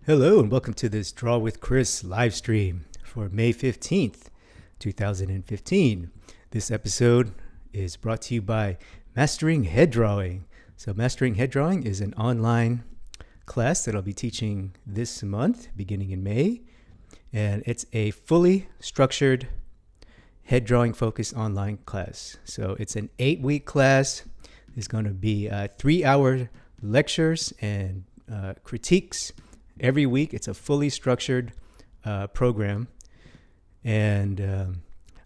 Hello and welcome to this Draw with Chris live stream for May 15th, 2015. This episode is brought to you by Mastering Head Drawing. So Mastering Head Drawing is an online class that I'll be teaching this month, beginning in May. And it's a fully structured head drawing focused online class. So it's an 8-week class. There's going to be 3-hour lectures and critiques every week. It's a fully structured program. And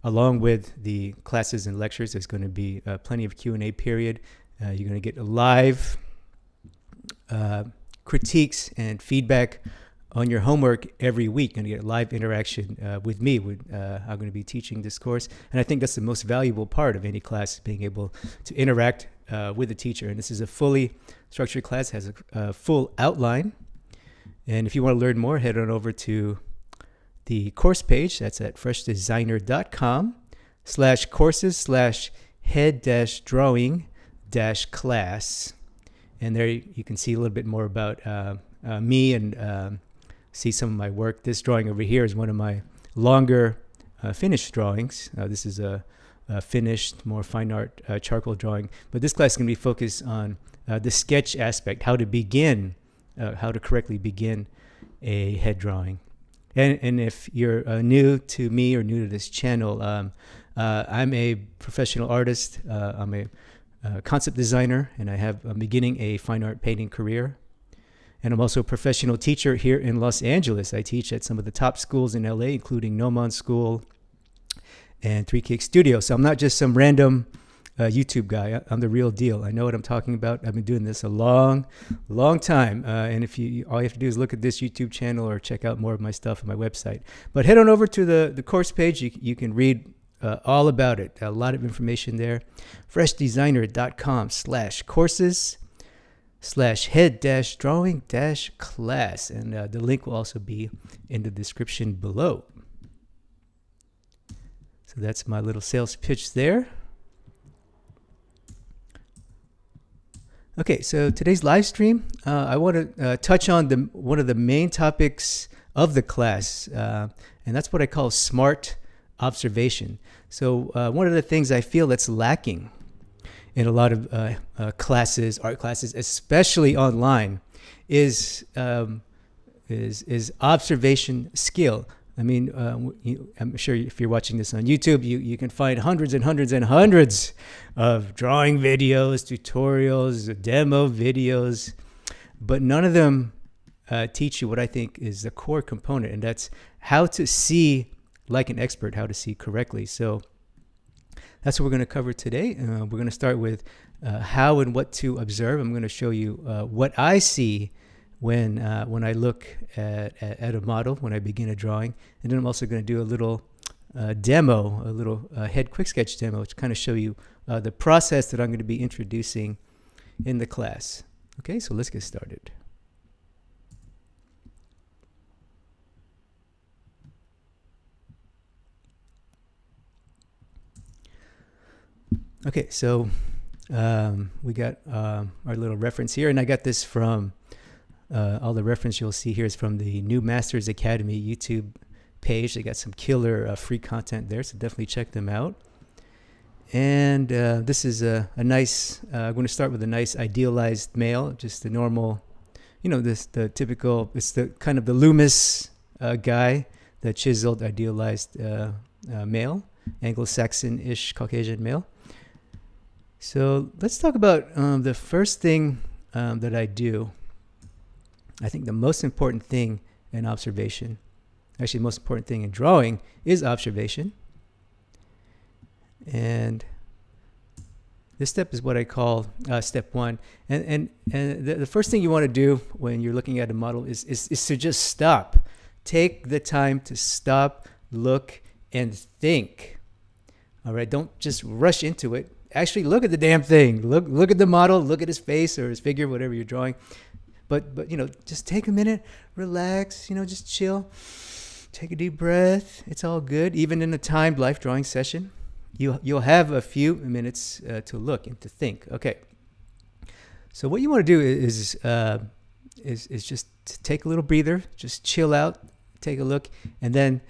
along with the classes and lectures, there's going to be plenty of Q&A period. You're going to get live critiques and feedback on your homework every week, and get live interaction with me. I'm going to be teaching this course, and I think that's the most valuable part of any class, being able to interact with the teacher. And this is a fully structured class, has a full outline. And if you want to learn more, head on over to the course page. That's at freshdesigner.com/courses/head-drawing-class. And there you can see a little bit more about me and see some of my work. This drawing over here is one of my longer finished drawings. This is a finished, more fine art charcoal drawing. But this class is going to be focused on the sketch aspect, how to begin, how to correctly begin a head drawing. And if you're new to me or new to this channel, I'm a professional artist. I'm a concept designer, and I'm beginning a fine art painting career. And I'm also a professional teacher here in Los Angeles. I teach at some of the top schools in LA, including Nomon School and Three Cake Studio. So I'm not just some random YouTube guy. I'm the real deal. I know what I'm talking about. I've been doing this a long time. And if all you have to do is look at this YouTube channel or check out more of my stuff on my website. But head on over to the course page. You can read all about it. A lot of information there. freshdesigner.com/courses/head-drawing-class. And the link will also be in the description below. So that's my little sales pitch there. Okay, so today's live stream, I want to touch on one of the main topics of the class, and that's what I call smart observation. So one of the things I feel that's lacking in a lot of classes, art classes, especially online, is observation skill. I mean, I'm sure if you're watching this on YouTube, you can find hundreds and hundreds and hundreds of drawing videos, tutorials, demo videos, but none of them teach you what I think is the core component, and that's how to see like an expert, how to see correctly. So that's what we're going to cover today. We're going to start with how and what to observe. I'm going to show you what I see when I look at a model, when I begin a drawing. And then I'm also going to do a little demo, a little head quick sketch demo, to kind of show you the process that I'm going to be introducing in the class. Okay, so let's get started. Okay, so we got our little reference here, and I got this from all the reference you'll see here is from the New Masters Academy YouTube page. They got some killer free content there, so definitely check them out. And this is a nice, I'm going to start with a nice idealized male, just the normal, the typical, it's the kind of the Loomis guy, the chiseled, idealized male, Anglo-Saxon-ish Caucasian male. So let's talk about the first thing that I do. I think the most important thing in observation, actually the most important thing in drawing, is observation. And this step is what I call step one. And the first thing you want to do when you're looking at a model is to just stop. Take the time to stop, look, and think. All right, don't just rush into it. Actually look at the damn thing. Look at the model, look at his face or his figure, whatever you're drawing. But just take a minute, relax, just chill. Take a deep breath. It's all good. Even in a timed life drawing session, you'll have a few minutes to look and to think. Okay. So what you want to do is just take a little breather, just chill out, take a look, and then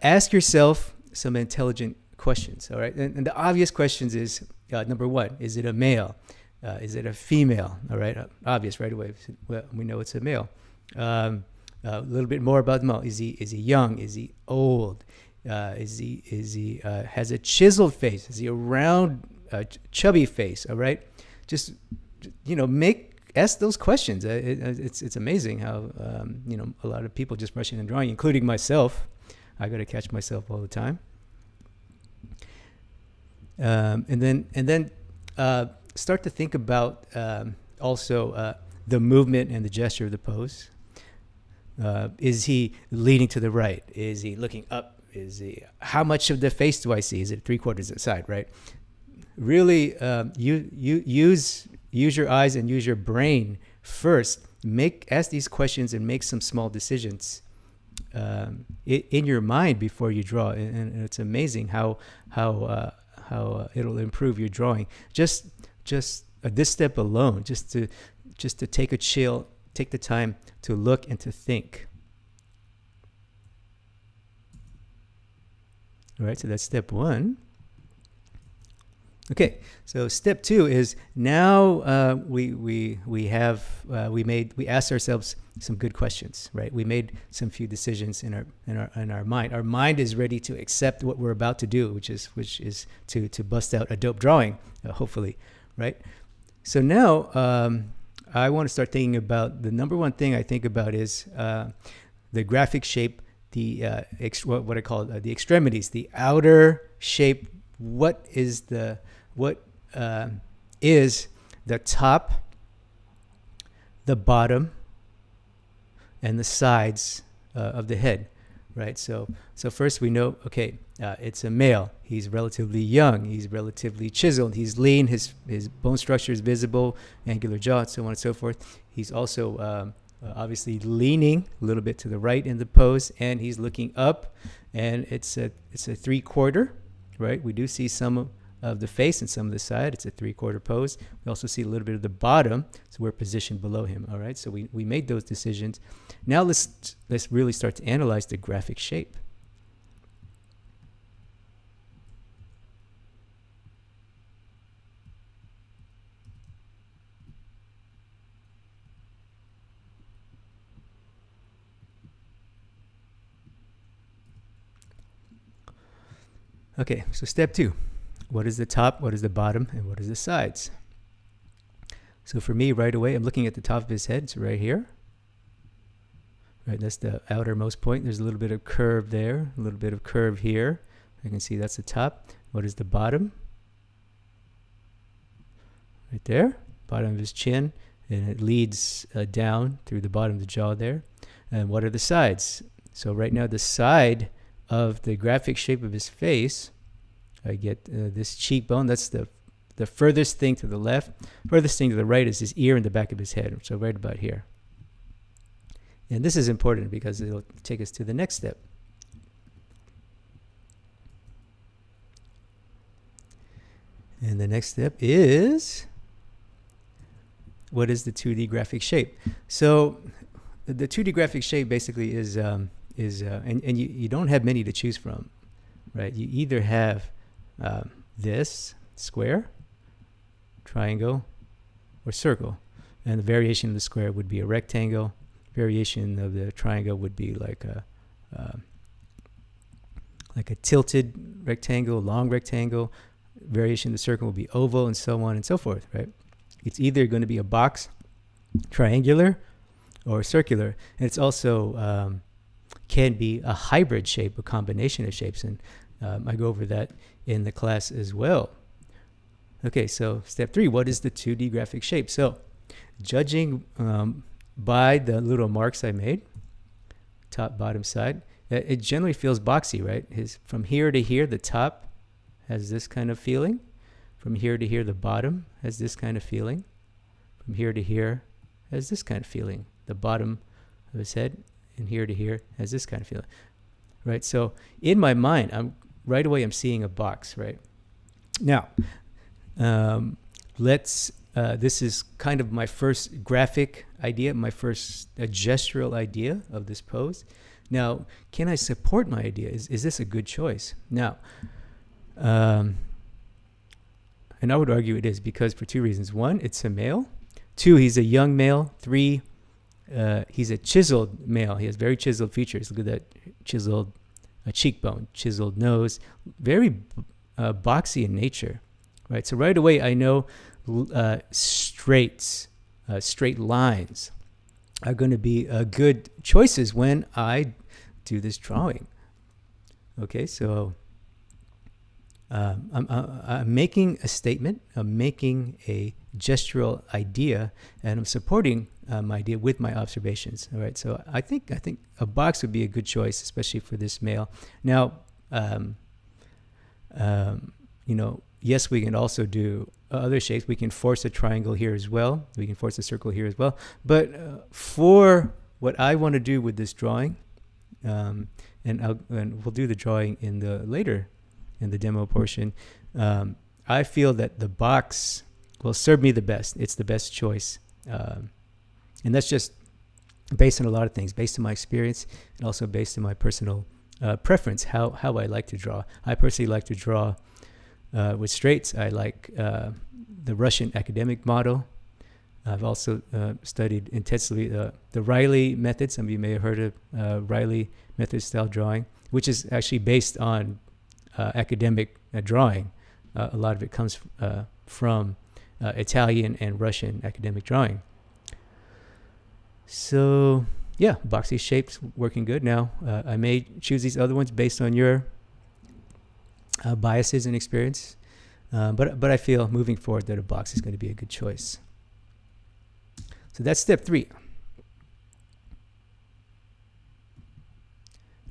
ask yourself some intelligent questions. All right, and the obvious questions is number one: is it a male? Is it a female? All right, obvious right away. Well, we know it's a male. A little bit more about the male. Is he young? Is he old? Is he has a chiseled face? Is he a round, chubby face? All right, just ask those questions. It's amazing how a lot of people just rush in and drawing, including myself. I got to catch myself all the time. And then start to think about also the movement and the gesture of the pose. Is he leaning to the right? Is he looking up? How much of the face do I see? Is it 3/4 of the side, right? Really, use your eyes and use your brain first. Ask these questions and make some small decisions in your mind before you draw. And it's amazing how it'll improve your drawing. Just this step alone, just to take the time to look and to think. All right, so that's step one. Okay, so step two is now we asked ourselves some good questions, right? We made some few decisions in our mind. Our mind is ready to accept what we're about to do, which is to bust out a dope drawing, hopefully, right? So now I want to start thinking about the number one thing I think about is the graphic shape, what I call the extremities, the outer shape. What is the top, the bottom, and the sides of the head, right? So first we know, okay, it's a male. He's relatively young. He's relatively chiseled. He's lean. His bone structure is visible, angular jaw, and so on and so forth. He's also obviously leaning a little bit to the right in the pose, and he's looking up, and it's a 3/4, right? We do see some of the face and some of the side. It's a 3/4 pose. We also see a little bit of the bottom, so we're positioned below him. All right, so we made those decisions. Now let's really start to analyze the graphic shape. Okay, so step two. What is the top, what is the bottom, and what is the sides? So for me, right away, I'm looking at the top of his head, so right here. Right, that's the outermost point. There's a little bit of curve there, a little bit of curve here. I can see that's the top. What is the bottom? Right there, bottom of his chin, and it leads down through the bottom of the jaw there. And what are the sides? So right now, the side of the graphic shape of his face, I get this cheekbone. That's the furthest thing to the left. Furthest thing to the right is his ear in the back of his head, so right about here. And this is important because it'll take us to the next step. And the next step is, what is the 2D graphic shape? So the 2D graphic shape basically is and you don't have many to choose from, right? You either have this square, triangle, or circle, and the variation of the square would be a rectangle. Variation of the triangle would be like a tilted rectangle, long rectangle. Variation of the circle would be oval, and so on and so forth, right? It's either going to be a box, triangular, or circular. And it's also can be a hybrid shape, a combination of shapes, and I go over that in the class as well. Okay, so step 3, what is the 2D graphic shape? So judging by the little marks I made, top, bottom, side, it generally feels boxy, right? From here to here, the top has this kind of feeling. From here to here, the bottom has this kind of feeling. From here to here has this kind of feeling. The bottom of his head and here to here has this kind of feeling, right? So in my mind, right away I'm seeing a box, right? Now, let's this is kind of my first graphic idea, my first gestural idea of this pose. Now, can I support my idea? Is this a good choice? Now, and I would argue it is, because for two reasons. One, it's a male. Two, he's a young male. Three, he's a chiseled male. He has very chiseled features. Look at that chiseled cheekbone, chiseled nose, very boxy in nature, right? So right away, I know straight lines are going to be good choices when I do this drawing. Okay, so I'm making a statement, I'm making a gestural idea, and I'm supporting my idea with my observations. All right, so I think a box would be a good choice, especially for this male. Now, yes, we can also do other shapes. We can force a triangle here as well. We can force a circle here as well. But for what I want to do with this drawing, and we'll do the drawing in the demo portion, I feel that the box will serve me the best. It's the best choice. And that's just based on a lot of things, based on my experience and also based on my personal preference, how I like to draw. I personally like to draw with straights. I like the Russian academic model. I've also studied intensively the Riley method. Some of you may have heard of Riley method style drawing, which is actually based on academic drawing. A lot of it comes from Italian and Russian academic drawing. So yeah, boxy shapes working good. Now I may choose these other ones based on your biases and experience, but I feel moving forward that a box is going to be a good choice. So that's step 3.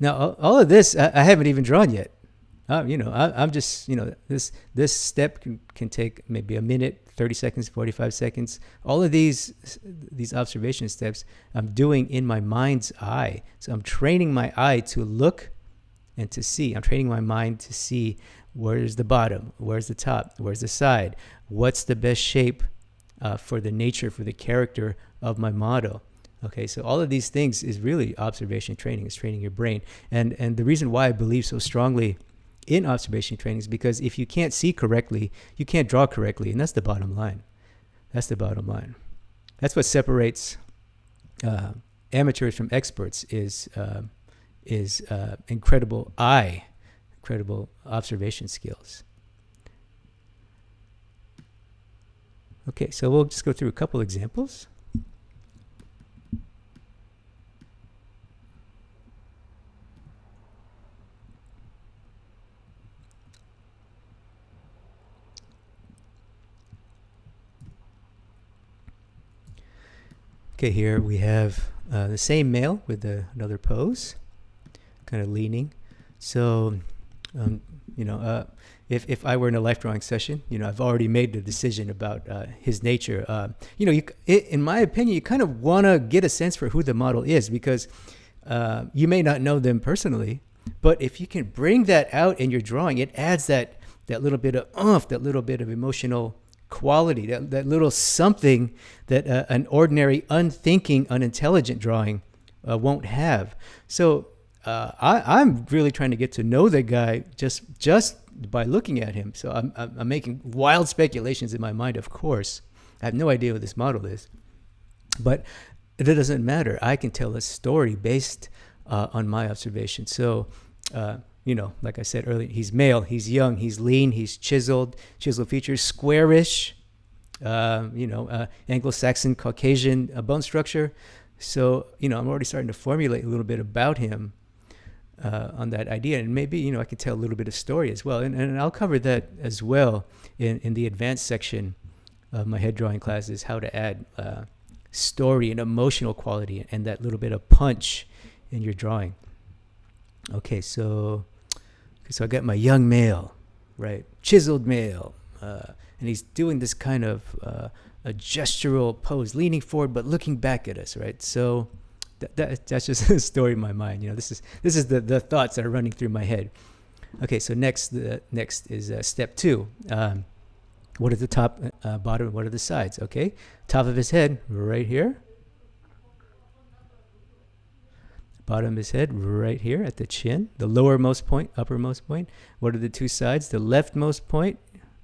Now all of this I haven't even drawn yet. I'm just, this step can take maybe a minute, 30 seconds, 45 seconds. All of these observation steps I'm doing in my mind's eye. So I'm training my eye to look and to see. I'm training my mind to see where's the bottom, where's the top, where's the side, what's the best shape for the nature, for the character of my model. Okay, so all of these things is really observation training. It's training your brain. And the reason why I believe so strongly in observation training is because if you can't see correctly, you can't draw correctly, and that's the bottom line. That's the bottom line. That's what separates amateurs from experts is incredible observation skills. Okay, so we'll just go through a couple examples. Okay, here we have the same male with another pose, kind of leaning. So, if I were in a life drawing session, I've already made the decision about his nature. In my opinion, you kind of want to get a sense for who the model is, because you may not know them personally, but if you can bring that out in your drawing, it adds that little bit of oomph, that little bit of emotional quality, that little something that an ordinary, unthinking, unintelligent drawing won't have. So I'm really trying to get to know the guy just by looking at him. So I'm making wild speculations in my mind, of course. I have no idea what this model is. But it doesn't matter. I can tell a story based on my observation. So, like I said earlier, he's male, he's young, he's lean, he's chiseled features, squarish, Anglo-Saxon, Caucasian bone structure. So, I'm already starting to formulate a little bit about him on that idea. And maybe, I can tell a little bit of story as well. And I'll cover that as well in the advanced section of my head drawing classes, how to add story and emotional quality and that little bit of punch in your drawing. Okay, so I got my young male, right? Chiseled male. And he's doing this kind of a gestural pose, leaning forward but looking back at us, right? So that's just a story in my mind. This is the thoughts that are running through my head. Okay, so next is step 2. What are the top, bottom, what are the sides? Okay, top of his head right here. Bottom of his head right here at the chin. The lowermost point, uppermost point. What are the two sides? The leftmost point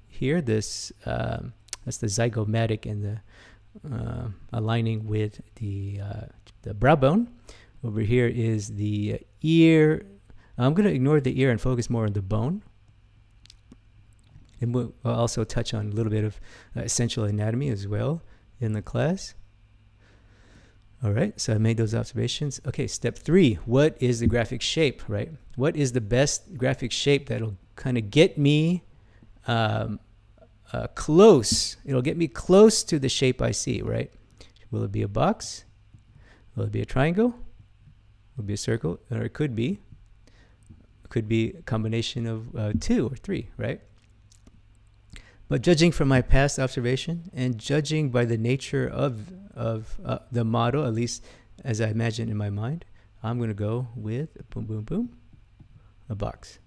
here, this that's the zygomatic and the aligning with the brow bone. Over here is the ear. I'm going to ignore the ear and focus more on the bone. And we'll also touch on a little bit of essential anatomy as well in the class. All right, so I made those observations. Okay, step 3, what is the graphic shape, right? What is the best graphic shape that'll kind of get me close? It'll get me close to the shape I see, right? Will it be a box? Will it be a triangle? Will it be a circle? Or it could be a combination of 2 or 3, right? But judging from my past observation and judging by the nature of the model, at least as I imagine in my mind, I'm going to go with boom, boom, boom, a box.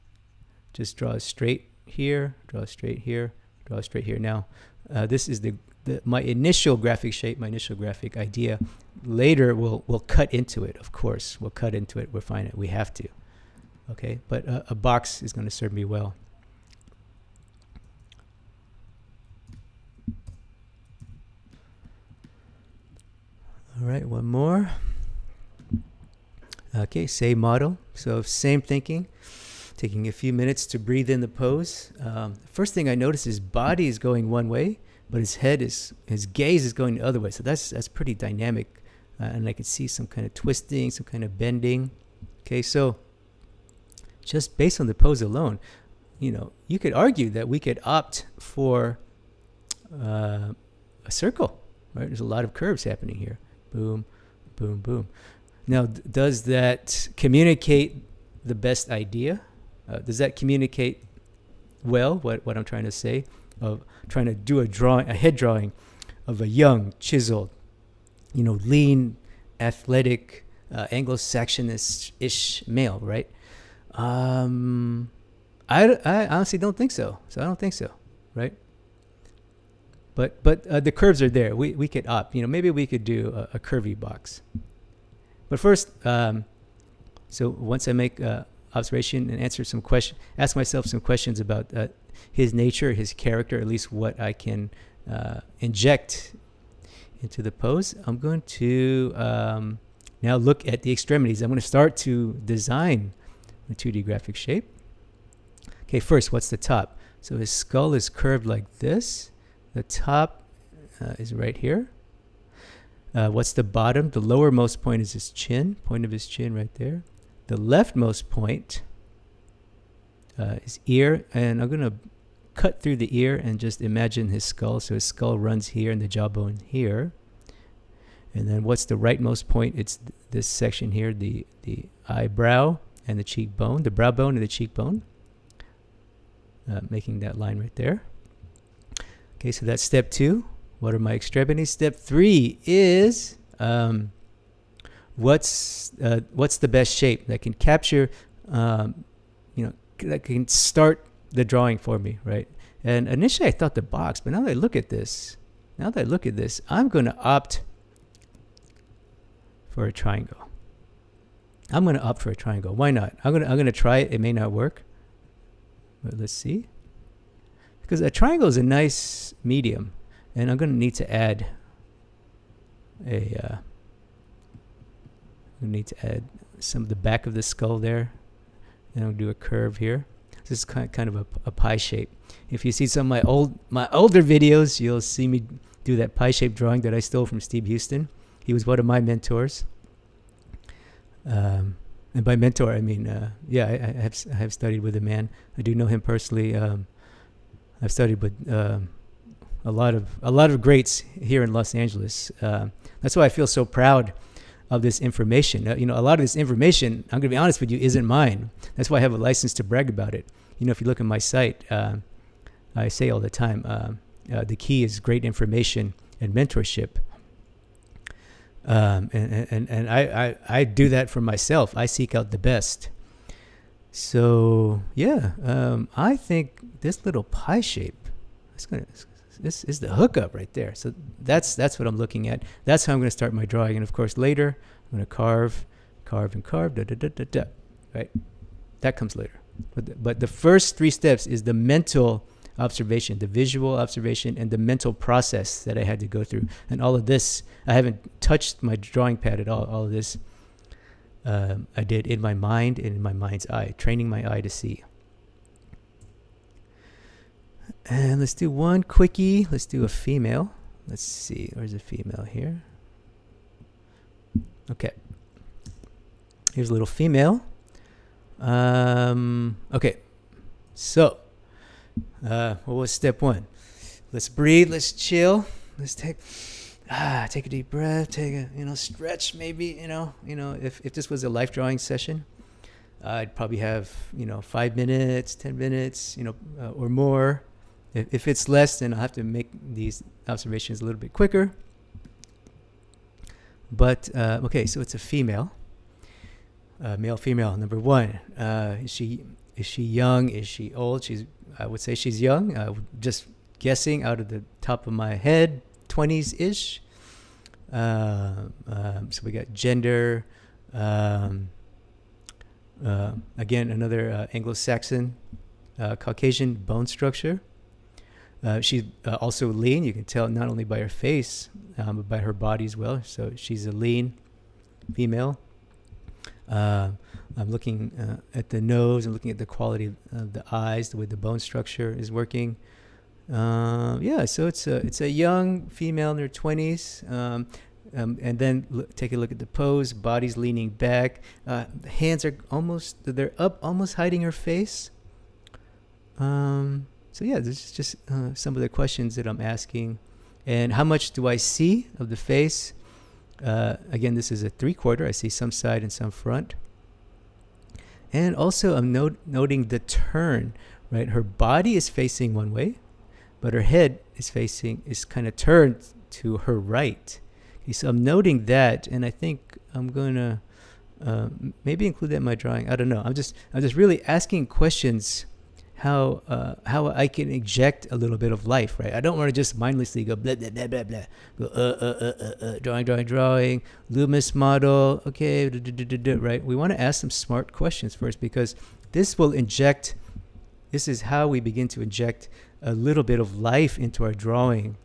Just draw a straight here, draw a straight here, draw a straight here. Now, this is my initial graphic shape, my initial graphic idea. Later, we'll cut into it, of course. We'll cut into it, refine it. We have to. Okay, but a box is going to serve me well. All right, one more. Okay, same model. So same thinking, taking a few minutes to breathe in the pose. First thing I notice is body is going one way, but his gaze is going the other way. So that's pretty dynamic. And I can see some kind of twisting, some kind of bending. Okay, so just based on the pose alone, you could argue that we could opt for a circle, right? There's a lot of curves happening here. Boom, boom, boom. Now, does that communicate the best idea? Does that communicate well what I'm trying to say? Of trying to do a head drawing of a young, chiseled, lean, athletic, Anglo-Saxon-ish male, right? I honestly don't think so. So I don't think so, right? But the curves are there. We could opt. Maybe we could do a curvy box. But first, so once I make observation and answer some question, ask myself some questions about his nature, his character, at least what I can inject into the pose. I'm going to now look at the extremities. I'm going to start to design a 2D graphic shape. Okay, first, what's the top? So his skull is curved like this. The top is right here. What's the bottom? The lowermost point is his chin, point of his chin right there. The leftmost point is ear, and I'm going to cut through the ear and just imagine his skull. So his skull runs here and the jawbone here. And then what's the rightmost point? It's this section here, the eyebrow and the cheekbone, the brow bone and the cheekbone, making that line right there. Okay, so that's step 2. What are my extremities? Step 3 is what's the best shape that can capture, that can start the drawing for me, right? And initially I thought the box, but now that I look at this, I'm going to opt for a triangle. Why not? I'm gonna try it. It may not work, but let's see. Because a triangle is a nice medium, and I'm going to need to add some of the back of the skull there, and I'll do a curve here. This is kind of a pie shape. If you see some of my older videos, you'll see me do that pie shape drawing that I stole from Steve Houston. He was one of my mentors. And by mentor, I mean, I have studied with the man. I do know him personally. I've studied with a lot of greats here in Los Angeles. That's why I feel so proud of this information. A lot of this information, I'm going to be honest with you, isn't mine. That's why I have a license to brag about it. If you look at my site, I say all the time, the key is great information and mentorship. And I do that for myself. I seek out the best. So I think this little pie shape, it's this is the hookup right there. So that's what I'm looking at. That's how I'm going to start my drawing. And of course, later I'm going to carve, and carve, right? That comes later. But the first 3 steps is the mental observation, the visual observation, and the mental process that I had to go through. And all of this, I haven't touched my drawing pad at all. All of this I did in my mind and in my mind's eye, training my eye to see. And let's do one quickie. Let's do a female. Let's see. Where's a female here? Okay. Here's a little female. Okay. So, what was step 1? Let's breathe. Let's chill. Let's take a deep breath. Take a stretch. Maybe if this was a life drawing session, I'd probably have 5 minutes, 10 minutes, or more. If it's less, then I'll have to make these observations a little bit quicker. But okay, so it's a female, male, female. Number 1, is she young? Is she old? I would say she's young. Just guessing out of the top of my head, 20s ish. So we got gender. Again, another Anglo-Saxon, Caucasian bone structure. She's also lean. You can tell not only by her face, but by her body as well. So she's a lean female. I'm looking at the nose. I'm looking at the quality of the eyes, the way the bone structure is working. So it's a young female in her 20s. And then take a look at the pose. Body's leaning back. Hands are they're up, almost hiding her face. So yeah, this is just some of the questions that I'm asking. And how much do I see of the face? Again, this is a 3/4. I see some side and some front. And also I'm noting the turn, right? Her body is facing one way, but her head is kind of turned to her right. Okay, so I'm noting that, and I think I'm going to maybe include that in my drawing. I don't know. I'm just really asking questions how I can inject a little bit of life, right? I don't want to just mindlessly go blah blah blah blah blah. Go drawing, Loomis model, okay, right? We want to ask some smart questions first, because this is how we begin to inject a little bit of life into our drawing,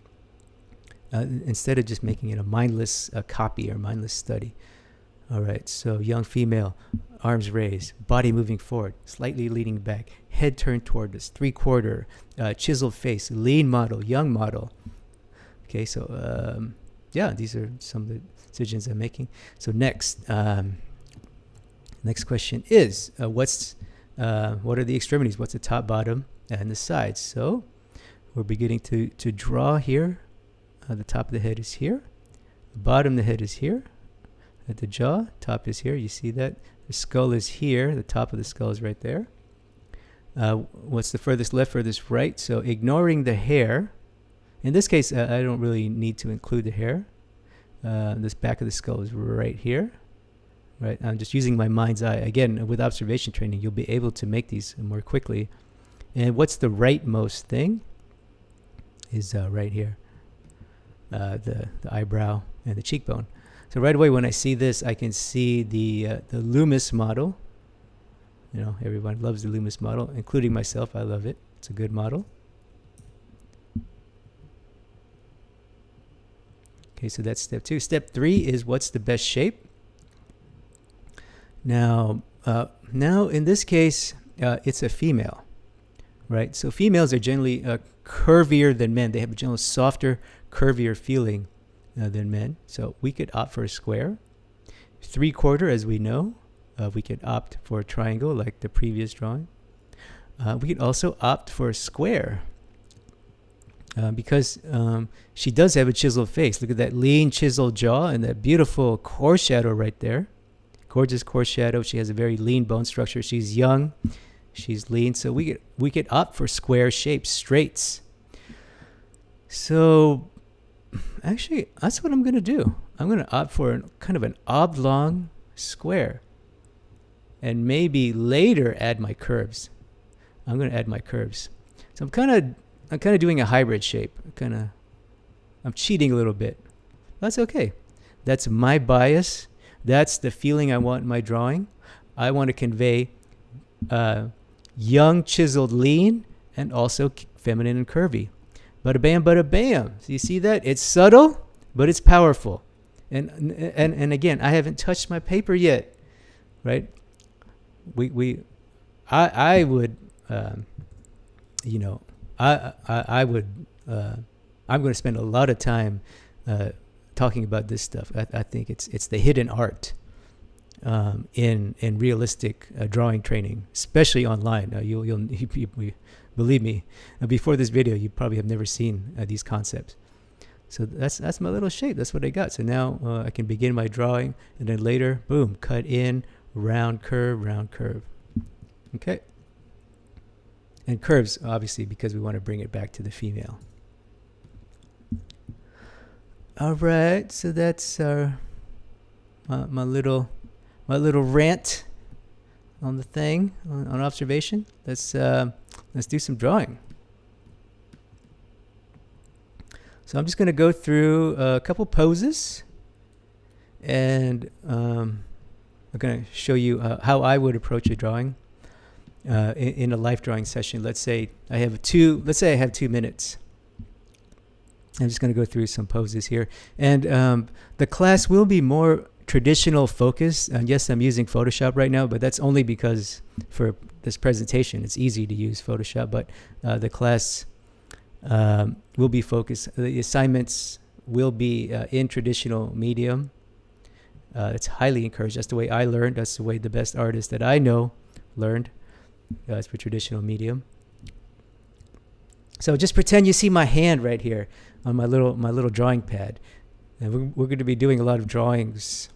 instead of just making it a mindless copy or mindless study. All right, so young female, arms raised, body moving forward, slightly leaning back, head turned toward us, 3/4, chiseled face, lean model, young model. Okay, so these are some of the decisions I'm making. So next question is, what are the extremities? What's the top, bottom, and the sides? So we're beginning to draw here. The top of the head is here. The bottom of the head is here. At the jaw, top is here. You see that? The skull is here. The top of the skull is right there. What's the furthest left, furthest right? So ignoring the hair. In this case, I don't really need to include the hair. This back of the skull is right here. Right? I'm just using my mind's eye. Again, with observation training, you'll be able to make these more quickly. And what's the rightmost thing? Is right here. The eyebrow and the cheekbone. So right away, when I see this, I can see the Loomis model. Everyone loves the Loomis model, including myself. I love it. It's a good model. Okay, so that's step 2. Step 3 is, what's the best shape? Now in this case, it's a female, right? So females are generally curvier than men. They have a general softer, curvier feeling than men. So we could opt for a square. 3/4, as we know. We could opt for a triangle like the previous drawing. We could also opt for a square, because she does have a chiseled face. Look at that lean chiseled jaw and that beautiful core shadow right there. Gorgeous core shadow. She has a very lean bone structure. She's young. She's lean. So we could opt for square shapes, straights. So actually, that's what I'm going to do. I'm going to opt for kind of an oblong square, and maybe later add my curves. I'm going to add my curves. So I'm kind of doing a hybrid shape. I'm cheating a little bit. That's okay. That's my bias. That's the feeling I want in my drawing. I want to convey young, chiseled, lean, and also feminine and curvy. Bada bam, bada bam. So you see that? It's subtle, but it's powerful. And again, I haven't touched my paper yet, right? I would, I would. I'm going to spend a lot of time talking about this stuff. I think it's the hidden art in realistic drawing training, especially online. You'll believe me. Before this video, you probably have never seen these concepts. So that's my little shape. That's what I got. So now I can begin my drawing, and then later, boom, cut in, round curve, round curve. Okay. And curves, obviously, because we want to bring it back to the female. All right, so that's my little rant on the thing, on observation. Let's do some drawing. So I'm just going to go through a couple poses, and I'm going to show you how I would approach a drawing in a life drawing session. Let's say I have 2 minutes. I'm just going to go through some poses here, and the class will be more traditional focused. And yes, I'm using Photoshop right now, but that's only because for this presentation it's easy to use Photoshop. But the class will be focused. The assignments will be in traditional medium. It's highly encouraged. That's the way I learned. That's the way the best artists that I know learned. It's for traditional medium. So just pretend you see my hand right here on my little drawing pad, and we're going to be doing a lot of drawings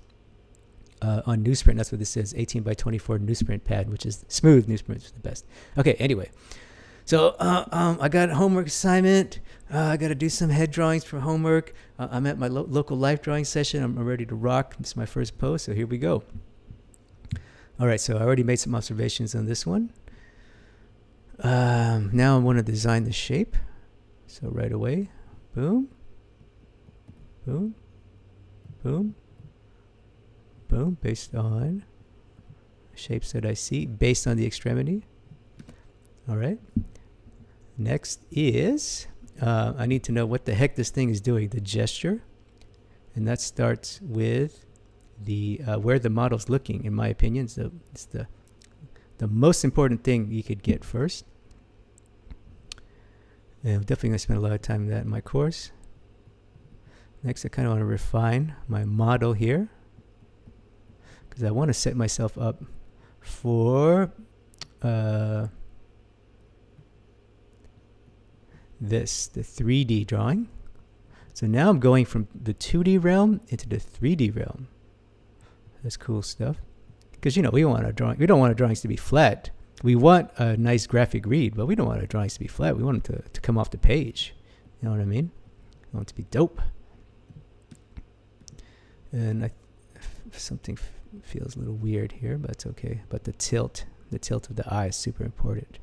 on newsprint. That's what this is, 18 by 24 newsprint pad, which is smooth newsprint, which is the best. Okay, anyway, so I got a homework assignment. I got to do some head drawings for homework. I'm at my local life drawing session. I'm ready to rock. This is my first pose, so here we go. All right, so I already made some observations on this one. Now I want to design the shape. So right away, boom, boom, boom, boom, based on shapes that I see, based on the extremity. All right. Next is, I need to know what the heck this thing is doing, the gesture. And that starts with the where the model's looking, in my opinion. So it's the most important thing you could get first. And I'm definitely going to spend a lot of time on that in my course. Next, I kind of want to refine my model here, because I want to set myself up for the 3D drawing. So now I'm going from the 2D realm into the 3D realm. That's cool stuff. Because, we don't want our drawings to be flat. We want a nice graphic read, but we don't want our drawings to be flat. We want them to come off the page. You know what I mean? We want it to be dope. And something feels a little weird here, but it's okay. But the tilt of the eye is super important.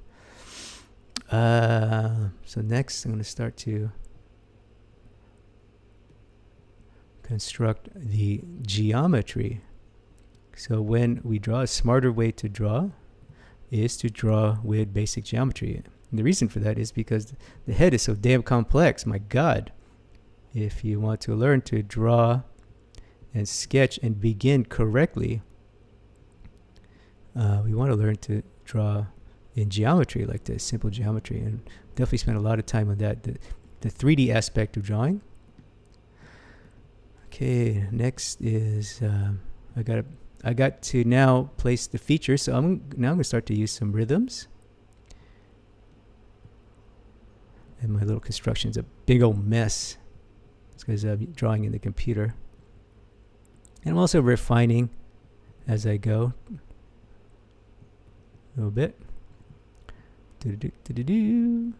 So next I'm going to start to construct the geometry. So when we draw, a smarter way to draw is to draw with basic geometry. And the reason for that is because the head is so damn complex. My God. If you want to learn to draw and sketch and begin correctly, we want to learn to draw in geometry, like the simple geometry, and definitely spend a lot of time on that, the 3D aspect of drawing. Okay, next is I got to now place the features, so I'm going to start to use some rhythms. And my little construction's a big old mess. It's because I'm drawing in the computer. And I'm also refining as I go a little bit. Do-do-do-do-do.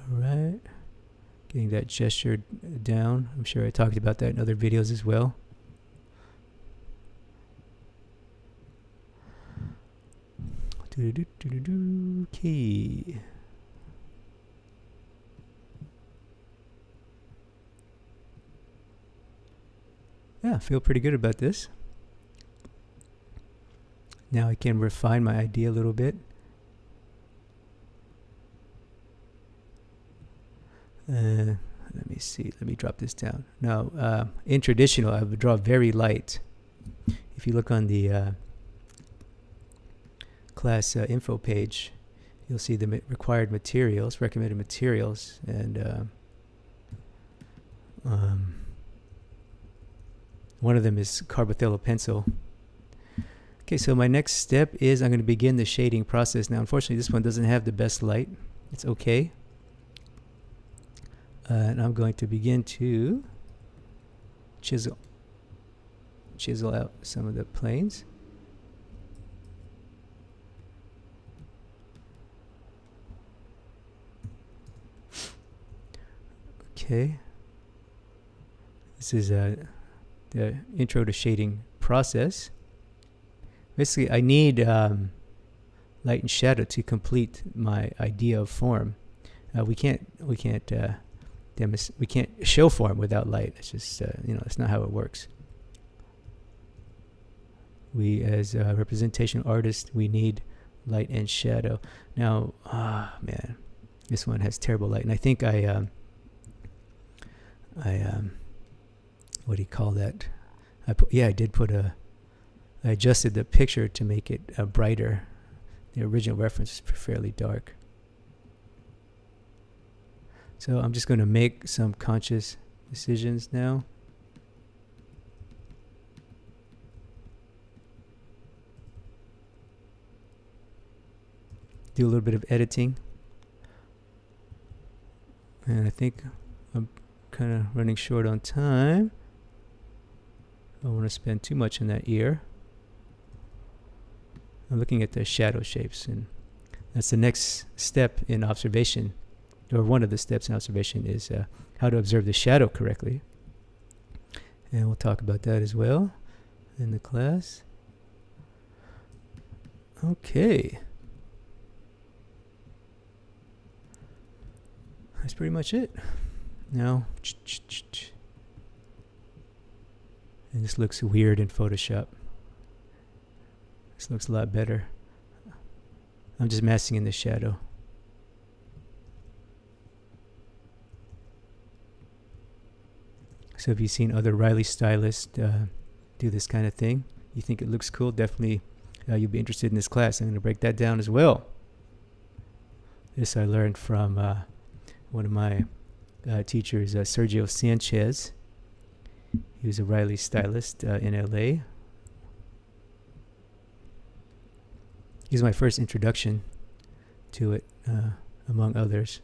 All right. Getting that gesture down. I'm sure I talked about that in other videos as well. Okay. Yeah, I feel pretty good about this. Now I can refine my idea a little bit. Let me see. Let me drop this down. Now, in traditional, I would draw very light. If you look on the class info page, you'll see the required materials, recommended materials, and one of them is Carbothello pencil. Okay, so my next step is I'm going to begin the shading process. Now, unfortunately, this one doesn't have the best light. It's okay. And I'm going to begin to chisel out some of the planes. Okay. This is the intro to shading process. Basically, I need light and shadow to complete my idea of form. We can't show form without light. It's just that's not how it works. We, as representational artists, we need light and shadow. Now, man, this one has terrible light, and I think I what do you call that? I adjusted the picture to make it brighter. The original reference is fairly dark. So I'm just going to make some conscious decisions now. Do a little bit of editing. And I think I'm kind of running short on time. I don't want to spend too much in that ear. I'm looking at the shadow shapes, and that's the next step in observation, or one of the steps in observation is how to observe the shadow correctly. And we'll talk about that as well in the class. Okay. That's pretty much it. Now, and this looks weird in Photoshop. This looks a lot better. I'm just masking in the shadow. So if you've seen other Riley stylists do this kind of thing, you think it looks cool, definitely you'll be interested in this class. I'm going to break that down as well. This I learned from one of my teachers, Sergio Sanchez. He was a Riley stylist in LA. He's my first introduction to it, among others.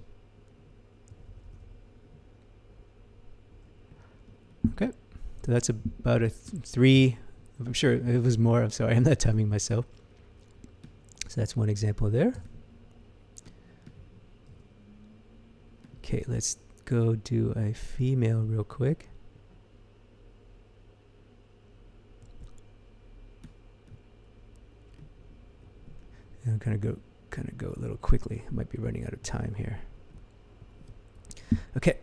Okay, so that's about a 3. I'm sure it was more. I'm sorry, I'm not timing myself. So that's one example there. Okay, let's go do a female real quick. And I'm kind of go a little quickly. I might be running out of time here. Okay.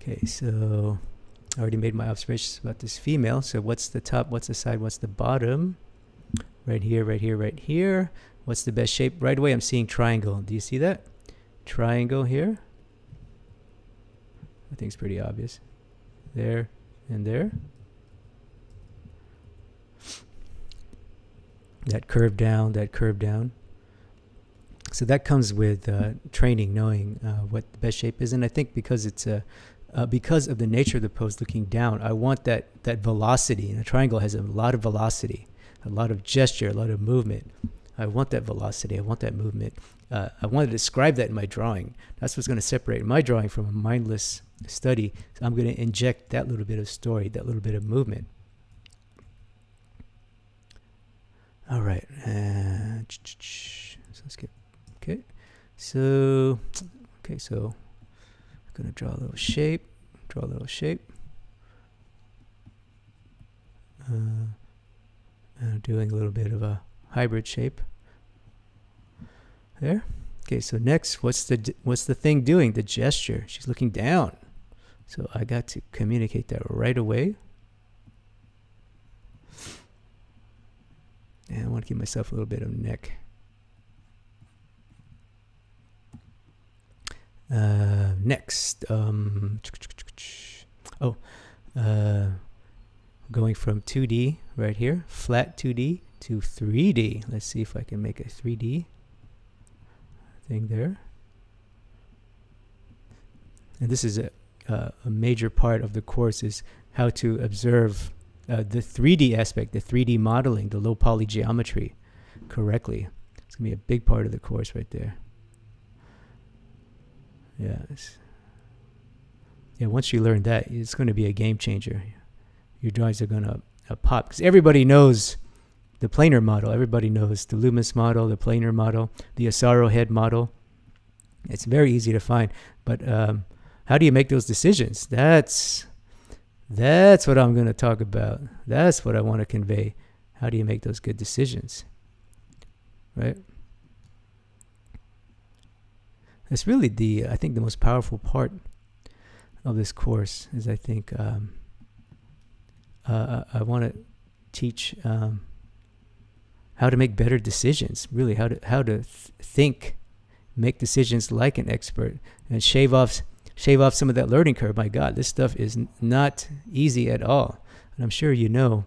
Okay, so I already made my observations about this female. So what's the top, what's the side, what's the bottom? Right here, right here, right here. What's the best shape? Right away I'm seeing triangle. Do you see that? Triangle here. I think it's pretty obvious. There and there. That curve down, that curve down. So that comes with training, knowing what the best shape is. And I think because it's because of the nature of the pose looking down, I want that velocity. And a triangle has a lot of velocity, a lot of gesture, a lot of movement. I want that velocity. I want that movement. I want to describe that in my drawing. That's what's going to separate my drawing from a mindless study. So I'm going to inject that little bit of story, that little bit of movement. All right. So let's get, okay. So, okay, so I'm gonna draw a little shape, doing a little bit of a hybrid shape there. Okay, so next, what's the thing doing? The gesture. She's looking down. So I got to communicate that right away. And I want to give myself a little bit of neck. Next, going from 2D right here, flat 2D to 3D. Let's see if I can make a 3D thing there. And this is a major part of the course, is how to observe the 3D aspect, the 3D modeling, the low poly geometry correctly. It's going to be a big part of the course right there. Yeah, once you learn that, it's going to be a game changer. Your drawings are going to pop, because everybody knows the planar model. Everybody knows the Loomis model, the planar model, the Asaro head model. It's very easy to find. But how do you make those decisions? That's what I'm going to talk about. That's what I want to convey. How do you make those good decisions? Right? It's really I think the most powerful part of this course is, I think, I want to teach how to make better decisions. Really, how to think, make decisions like an expert, and shave off some of that learning curve. My God, this stuff is not easy at all. And I'm sure you know,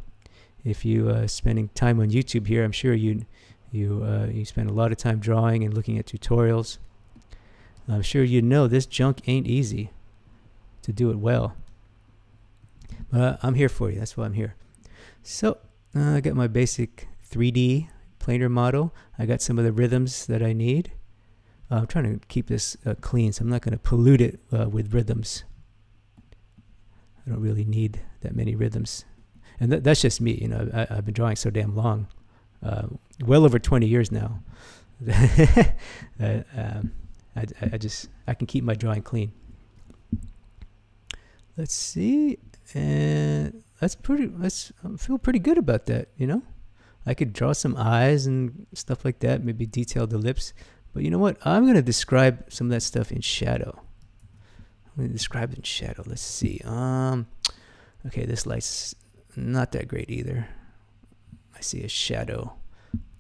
if you spending time on YouTube here, I'm sure you spend a lot of time drawing and looking at tutorials. I'm sure you know this junk ain't easy to do it well. But I'm here for you. That's why I'm here. So I got my basic 3D planar model. I got some of the rhythms that I need. I'm trying to keep this clean, so I'm not going to pollute it with rhythms. I don't really need that many rhythms. And that's just me. You know, I've been drawing so damn long. Well over 20 years now. I can keep my drawing clean. Let's see, and I feel pretty good about that. You know, I could draw some eyes and stuff like that, maybe detail the lips. But you know what? I'm going to describe some of that stuff in shadow. I'm going to describe it in shadow. Let's see. Okay, this light's not that great either. I see a shadow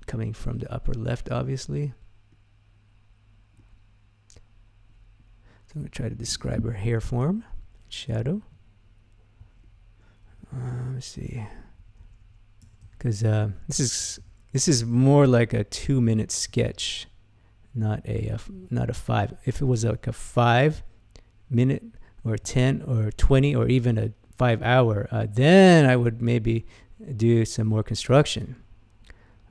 coming from the upper left, obviously. So I'm going to try to describe her hair form. Shadow. Let's see. Because this is more like a 2-minute sketch, not a 5. If it was like a 5-minute or 10 or 20 or even a 5-hour, then I would maybe do some more construction.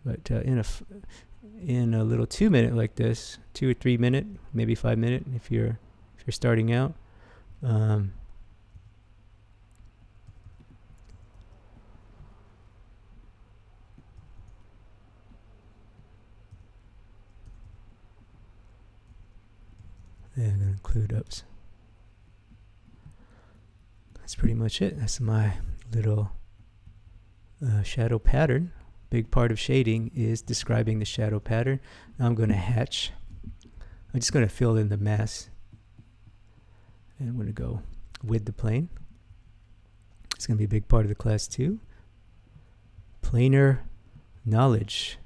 But in a little 2-minute like this, 2 or 3 minute, maybe 5-minute, if you're starting out. Yeah, I'm going to include ups. That's pretty much it. That's my little shadow pattern. Big part of shading is describing the shadow pattern. Now I'm going to hatch. I'm just going to fill in the mass. And I'm going to go with the plane. It's going to be a big part of the class too. Planar knowledge.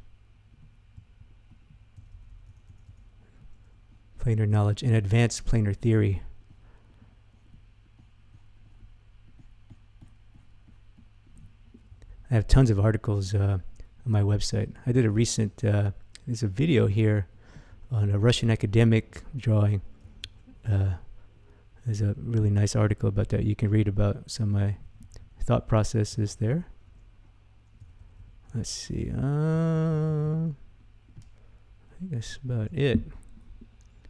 Planar knowledge and advanced planar theory. I have tons of articles on my website. I did a recent, there's a video here on a Russian academic drawing. There's a really nice article about that. You can read about some of my thought processes there. Let's see. I think that's about it.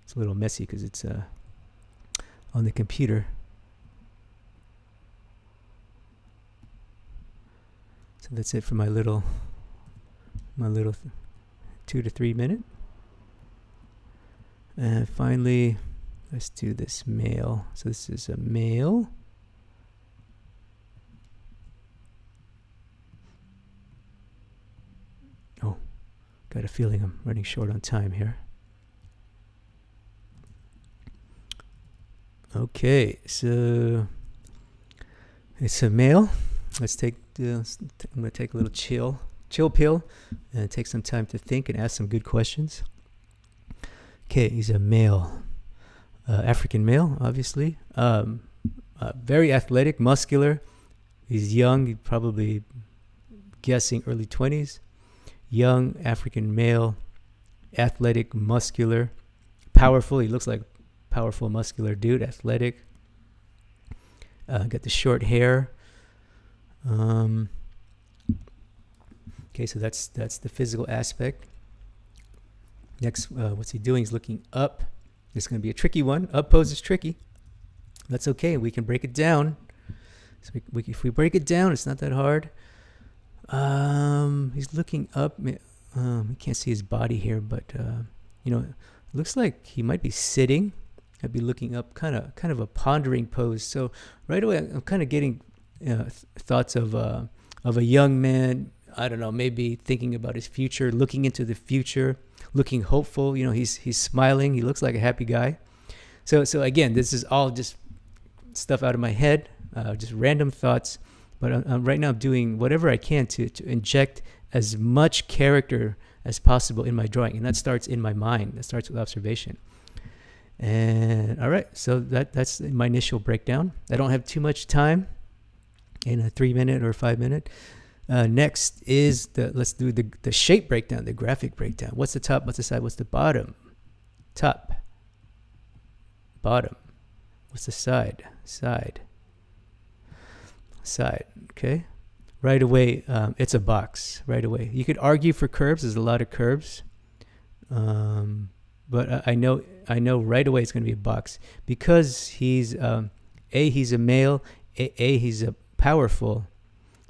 It's a little messy because it's on the computer. So that's it for my little 2 to 3 minute And finally, let's do this male. So this is a male. Oh, got a feeling I'm running short on time here. Okay, so it's a male. Let's take. I'm gonna take a little chill pill, and take some time to think and ask some good questions. Okay, he's a male, African male, obviously. Very athletic, muscular. He's young. Probably guessing early 20s. Young African male, athletic, muscular, powerful. He looks like powerful, muscular dude, athletic. Got the short hair. Okay, so that's the physical aspect. Next, what's he doing? He's looking up. This is going to be a tricky one. Up pose is tricky. That's okay. We can break it down. So if we break it down, it's not that hard. He's looking up. We can't see his body here, but it looks like he might be sitting. I'd be looking up, kind of a pondering pose. So right away, I'm kind of getting thoughts of a young man. I don't know, maybe thinking about his future, looking into the future, looking hopeful. He's smiling. He looks like a happy guy. So again, this is all just stuff out of my head, just random thoughts. But right now I'm doing whatever I can to inject as much character as possible in my drawing. And that starts in my mind. That starts with observation. And all right, so that's my initial breakdown. I don't have too much time in a 3-minute or 5-minute. Next is let's do the shape breakdown, the graphic breakdown. What's the top? What's the side? What's the bottom? Top. Bottom. What's the side? Side. Okay. Right away, it's a box. Right away, you could argue for curves. There's a lot of curves, but I know right away it's going to be a box because he's he's a male. He's a powerful,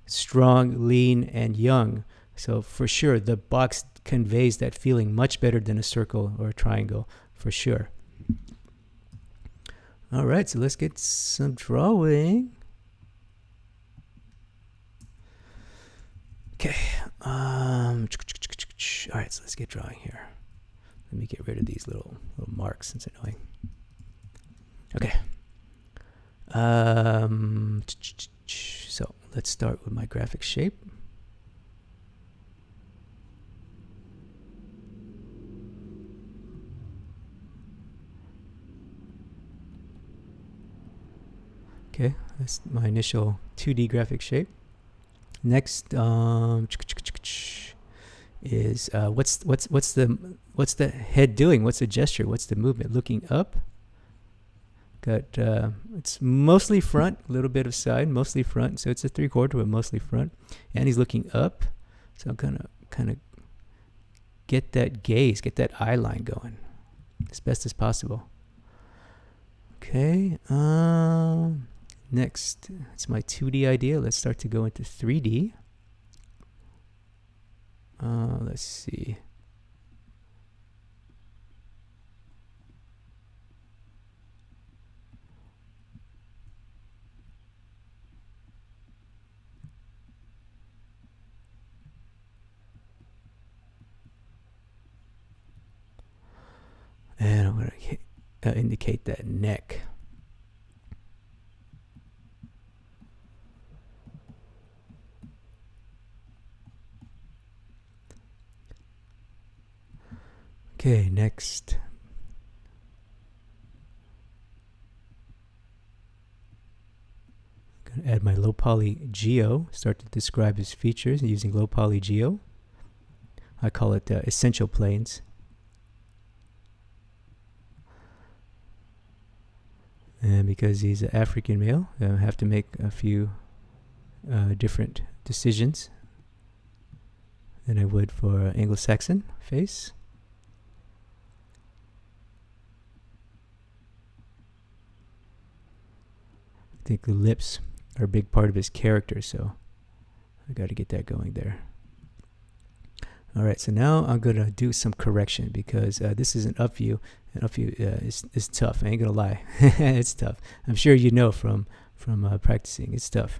strong, lean, and young. So for sure, the box conveys that feeling much better than a circle or a triangle, for sure. All right, so let's get some drawing. Okay. All right, so let's get drawing here. Let me get rid of these little marks. It's annoying. Okay. So let's start with my graphic shape. Okay, that's my initial 2D graphic shape. Next, is what's the head doing? What's the gesture? What's the movement? Looking up. Got it's mostly front, a little bit of side, mostly front. So it's a 3/4, but mostly front. And he's looking up. So I'm kind of get that gaze, get that eye line going as best as possible. Okay. Next, it's my 2D idea. Let's start to go into 3D. Let's see. And I'm going to indicate that neck. Okay, next. I'm going to add my low poly geo, start to describe his features using low poly geo. I call it essential planes. And because he's an African male, I have to make a few different decisions than I would for Anglo-Saxon face. I think the lips are a big part of his character, so I got to get that going there. All right, so now I'm gonna do some correction because this is an up view, and up view is tough. I ain't gonna lie, it's tough. I'm sure you know from practicing, it's tough.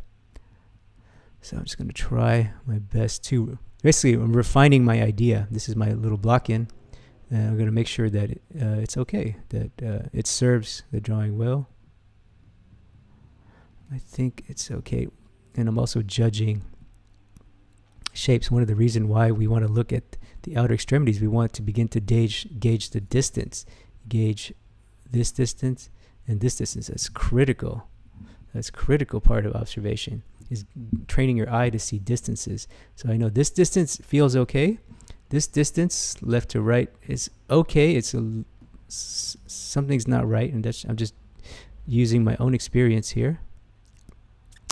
So I'm just gonna try my best to basically I'm refining my idea. This is my little block in, and I'm gonna make sure that it's okay, that it serves the drawing well. I think it's okay, and I'm also judging shapes. One of the reasons why we want to look at the outer extremities, we want to begin to gauge the distance, gauge this distance and this distance. That's critical. That's critical part of observation, is training your eye to see distances. So I know this distance feels okay. This distance left to right is okay. It's something's not right, and I'm just using my own experience here,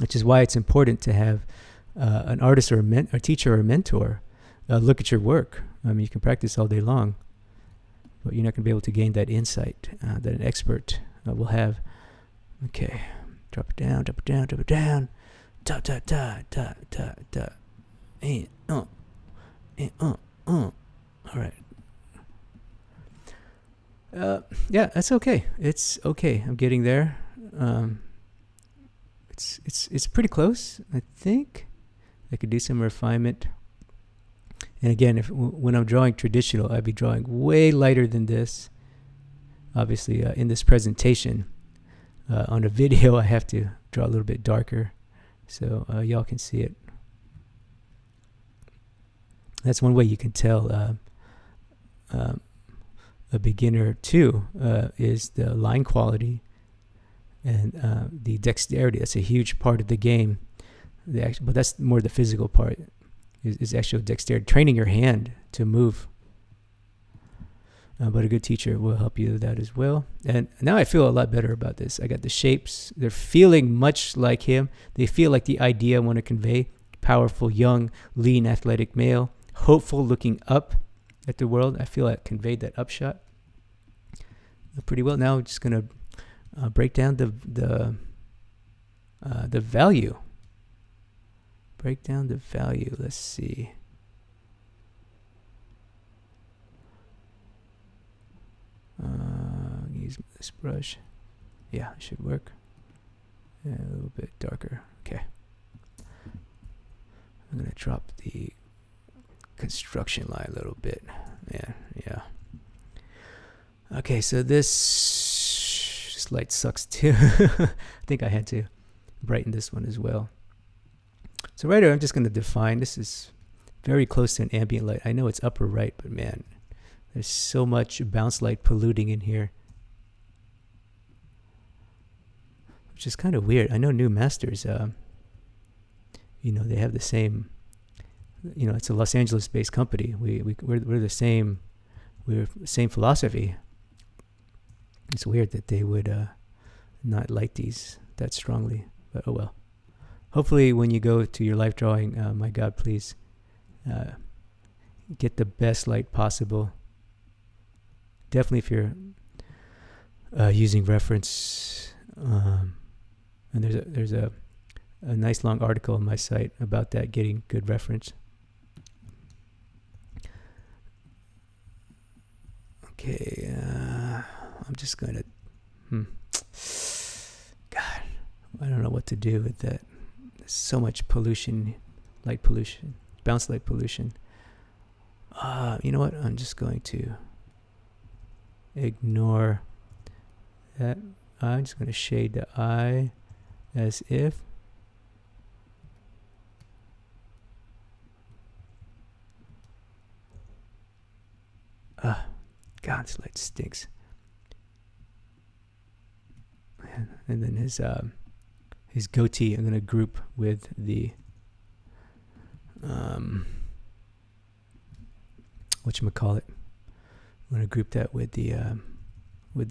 which is why it's important to have an artist or a teacher or a mentor look at your work. I mean, you can practice all day long, but you're not going to be able to gain that insight that an expert will have. Okay, drop it down, drop it down, drop it down. Da da da da da da. All right. Yeah, that's okay. It's okay. I'm getting there. It's pretty close. I think I could do some refinement. And again, when I'm drawing traditional, I'd be drawing way lighter than this. Obviously, in this presentation, on a video, I have to draw a little bit darker, so y'all can see it. That's one way you can tell a beginner too, is the line quality and the dexterity. That's a huge part of the game. But that's more the physical part, is actual dexterity, training your hand to move. But a good teacher will help you with that as well. And now I feel a lot better about this. I got the shapes. They're feeling much like him. They feel like the idea I want to convey. Powerful, young, lean, athletic male. Hopeful, looking up at the world. I feel I conveyed that upshot pretty well. Now I'm just going to break down the value. Break down the value. Let's see. Use this brush. Yeah, it should work. Yeah, a little bit darker. Okay. I'm gonna drop the construction line a little bit. Yeah. Okay, so this light sucks too. I think I had to brighten this one as well. So right here, I'm just going to define. This is very close to an ambient light. I know it's upper right, but man, there's so much bounce light polluting in here, which is kind of weird. I know New Masters, they have the same, it's a Los Angeles-based company. We're the same. We're the same philosophy. It's weird that they would not like these that strongly, but oh well. Hopefully when you go to your life drawing, my God, please get the best light possible. Definitely if you're using reference. And there's a nice long article on my site about that, getting good reference. Okay, I'm just going to... God, I don't know what to do with that. So much pollution, light pollution, bounce light pollution. You know what? I'm just going to ignore that. I'm just going to shade the eye as if. God, this light stinks. And then his goatee, I'm going to group with the whatchamacallit. I'm going to group that with the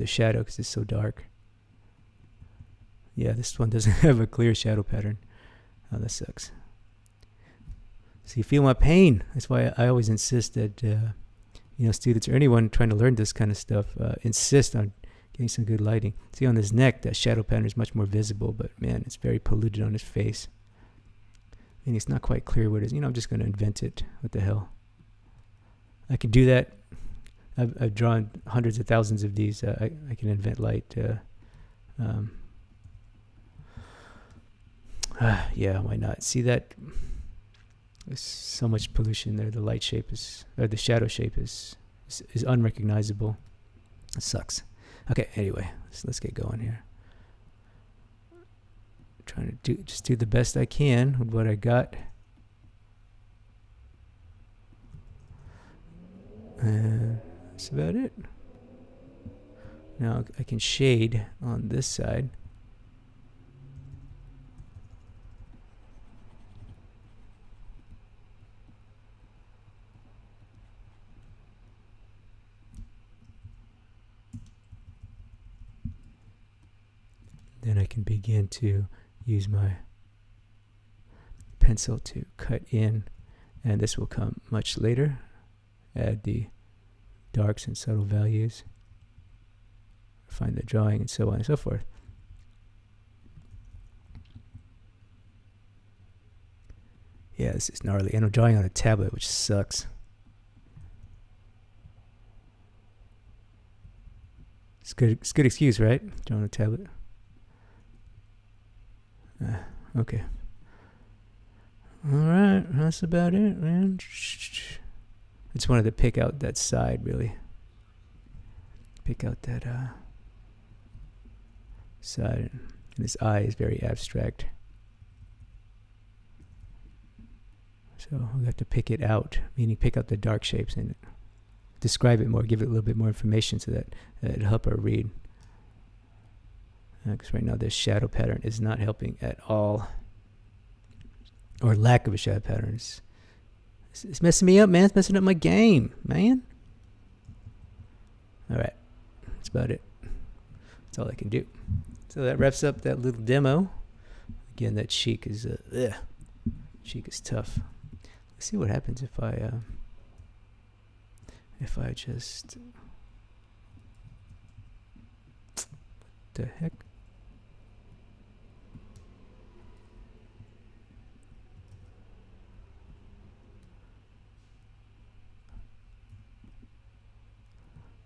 shadow because it's so dark. Yeah, this one doesn't have a clear shadow pattern. Oh, that sucks. So you feel my pain. That's why I always insist that students or anyone trying to learn this kind of stuff insist on getting some good lighting. See on his neck, that shadow pattern is much more visible, but man, it's very polluted on his face. And it's not quite clear what it is. I'm just going to invent it. What the hell? I can do that. I've drawn hundreds of thousands of these. I can invent light. Yeah, why not? See that? There's so much pollution there. The light shape is, or the shadow shape is unrecognizable. It sucks. Okay, anyway, let's get going here. Trying to just do the best I can with what I got. And that's about it. Now I can shade on this side. Then I can begin to use my pencil to cut in, and this will come much later. Add the darks and subtle values, find the drawing, and so on and so forth. Yeah, this is gnarly. And I'm drawing on a tablet, which sucks. It's good excuse, right? Drawing on a tablet. Okay. All right, that's about it, man. I just wanted to pick out that side, really. Pick out that side. And this eye is very abstract. So we have to pick it out, meaning pick out the dark shapes in it. Describe it more, give it a little bit more information so that it'll help our read. Because right now this shadow pattern is not helping at all. Or lack of a shadow pattern. It's messing me up, man. It's messing up my game, man. Alright. That's about it. That's all I can do. So that wraps up that little demo. Again, that cheek is cheek is tough. Let's see what happens if I just, what the heck?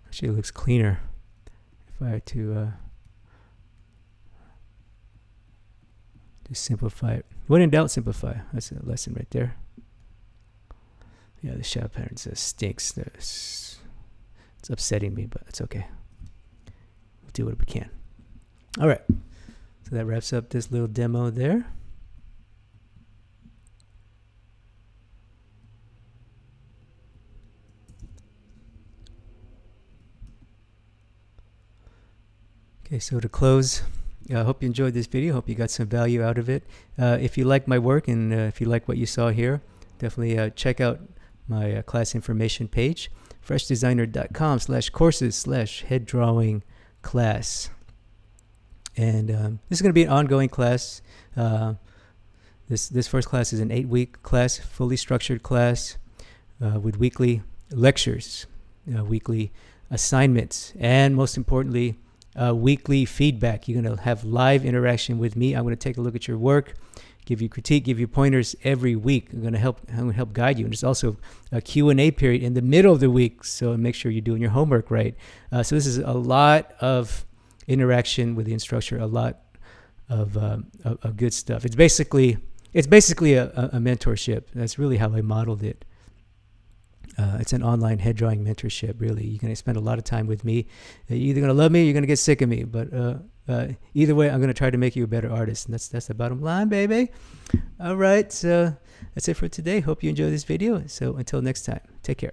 Actually, it looks cleaner if I had to just simplify it. When in doubt, simplify. That's a lesson right there. Yeah, the shadow pattern stinks. It's upsetting me, but it's okay. We'll do what we can. All right. So that wraps up this little demo there. Okay, so to close, I hope you enjoyed this video. Hope you got some value out of it. If you like my work and if you like what you saw here, definitely check out my class information page, freshdesigner.com/courses/head-drawing-class. And this is going to be an ongoing class. This first class is an 8-week class, fully structured class with weekly lectures, weekly assignments, and most importantly, weekly feedback. You're going to have live interaction with me. I'm going to take a look at your work, give you critique, give you pointers every week. I'm going to help guide you. And there's also a Q&A period in the middle of the week, so make sure you're doing your homework right. So this is a lot of interaction with the instructor, a lot of good stuff. It's basically a mentorship. That's really how I modeled it. It's an online head drawing mentorship, really. You're going to spend a lot of time with me. You're either going to love me or you're going to get sick of me. But either way, I'm going to try to make you a better artist. And that's the bottom line, baby. All right. So that's it for today. Hope you enjoyed this video. So until next time, take care.